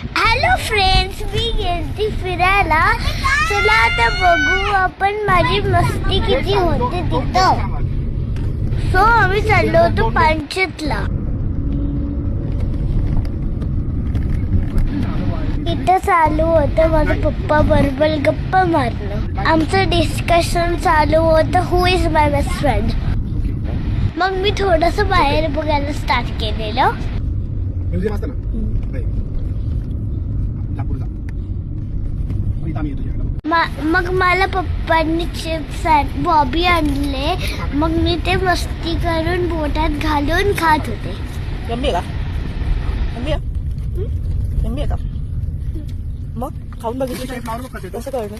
Hello friends, मी गेलती फिरायला. चला आता बघू आपण माझी मस्ती किती होते तिथं. सो आम्ही चाललो होतो पांचतला. इथं चालू होतं माझं पप्पा बरोबर गप्पा मारणं. आमचं डिस्कशन चालू होतं हु इज माय बेस्ट फ्रेंड. मग मी थोडस बाहेर बघायला स्टार्ट केलेलं. मग मला पप्पांनी चिप्स बॉबी आणले. मग मी ते मस्ती करून बोटात घालून खात होते. मग खाऊन बघितलं कसं कळलं?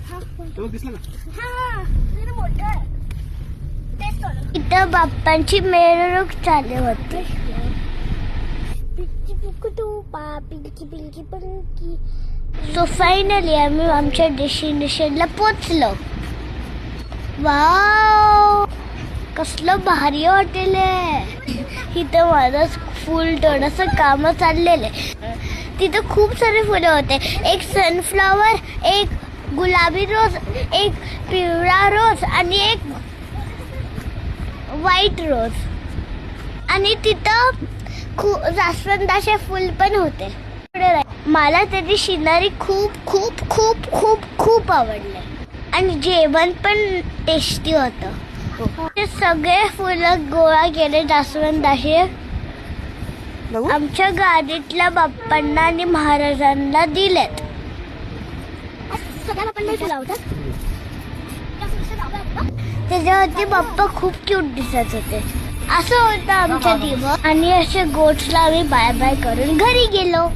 इथं बाप्पांची मिरवणूक चालू होती. सो फायनली आम्ही आमच्या डेस्टिनेशनला पोचलो. वाव, कसलं भारी हॉटेल आहे. इथं माझं फुल थोडंसं काम चाललेलं आहे. तिथं खूप सारे फुलं होते. एक सनफ्लॉवर, एक गुलाबी रोज, एक पिवळा रोज आणि एक व्हाईट रोज. आणि तिथं जास्वंदाचे फुल पण होते. मला त्याची सिनरी खूप खूप खूप खूप खूप आवडले. आणि जेवण पण टेस्टी होतं. ते सगळे फुलं गोळा केले जास्वंदाचे. आमच्या गाडीतल्या बाप्पांना आणि महाराजांना दिलेत. त्याच्यावरती बाप्पा खूप क्यूट दिसत होते. असं होतं आमचा दिवस. आणि असे गोट्सला आम्ही बाय बाय करून घरी गेलो.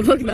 बघ ना.